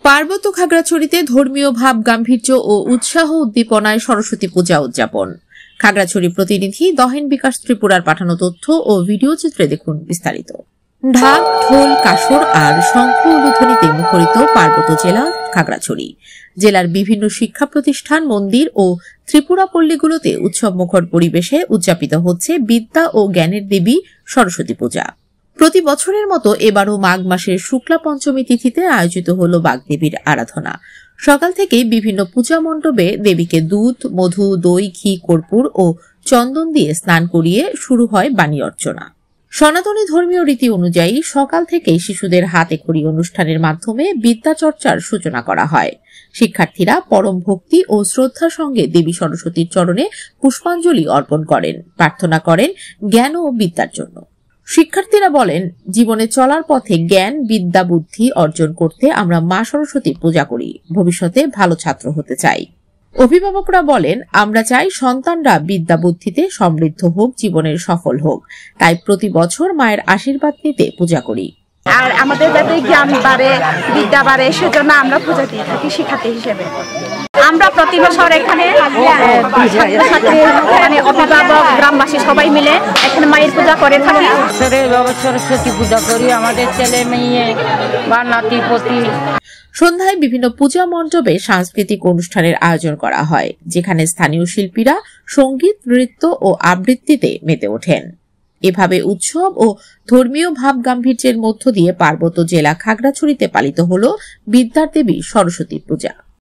পার্বত্য খাগড়াছড়িতে ধর্মীয় ভাব গাম্ভীর্য ও উৎসাহ উদ্দীপনায় সরস্বতী পূজা উদযাপন। খাগড়াছড়ি প্রতিনিধি দহেন বিকাশ ত্রিপুরার পাঠানো তথ্য ও ভিডিও চিত্রে দেখুন বিস্তারিত। ঢাক, ঢোল, কাসর আর শঙ্খ উলুধ্বনিতে মুখরিত পার্বত্য জেলা খাগড়াছড়ি। জেলার বিভিন্ন শিক্ষা প্রতিষ্ঠান, মন্দির ও ত্রিপুরা পল্লীগুলোতে উৎসব মুখর পরিবেশে উদযাপিত হচ্ছে বিদ্যা ও জ্ঞানের দেবী সরস্বতী পূজা। প্রতি বছরের মতো এবারও মাঘ মাসের শুক্লা পঞ্চমী তিথিতে আয়োজিত হল বাগদেবীর আরাধনা। সকাল থেকেই বিভিন্ন পূজা মণ্ডপে দেবীকে দুধ, মধু, দই, ঘি, কর্পূর ও চন্দন দিয়ে স্নান করিয়ে শুরু হয় বাণী অর্চনা। সনাতনী ধর্মীয় রীতি অনুযায়ী সকাল থেকেই শিশুদের হাতে খড়ি অনুষ্ঠানের মাধ্যমে বিদ্যা চর্চার সূচনা করা হয়। শিক্ষার্থীরা পরম ভক্তি ও শ্রদ্ধার সঙ্গে দেবী সরস্বতীর চরণে পুষ্পাঞ্জলি অর্পণ করেন, প্রার্থনা করেন জ্ঞান ও বিদ্যার জন্য। শিক্ষার্থীরা বলেন, জীবনে চলার পথে জ্ঞান, বিদ্যা, বুদ্ধি অর্জন করতে আমরা মা সরস্বতীর পূজা করি। ভবিষ্যতে ভালো ছাত্র হতে চাই। অভিভাবকরা বলেন, আমরা চাই সন্তানরা বিদ্যা বুদ্ধিতে সমৃদ্ধ হোক, জীবনের সফল হোক। তাই প্রতি বছর মায়ের আশীর্বাদ নিতে পূজা করি। আর আমাদের যাতে জ্ঞান বাড়ে, বিদ্যা বাড়ে, সেজন্য আমরা পূজা দিয়ে থাকি শিক্ষার্থী হিসেবে। আমরা প্রতি বছর এখানে অভিভাবক, গ্রামবাসী সবাই মিলে এখানে মায়ের পূজা করে থাকি। সরস্বতী পূজা করি আমাদের ছেলে মেয়ে বা নাতিপতি। সন্ধ্যায় বিভিন্ন পূজা মণ্ডপে সাংস্কৃতিক অনুষ্ঠানের আয়োজন করা হয়, যেখানে স্থানীয় শিল্পীরা সঙ্গীত, নৃত্য ও আবৃত্তিতে মেতে ওঠেন। এভাবে উৎসব ও ধর্মীয় ভাব গাম্ভীর্যের মধ্য দিয়ে পার্বত্য জেলা খাগড়াছড়িতে পালিত হল বিদ্যার দেবী সরস্বতী পূজা।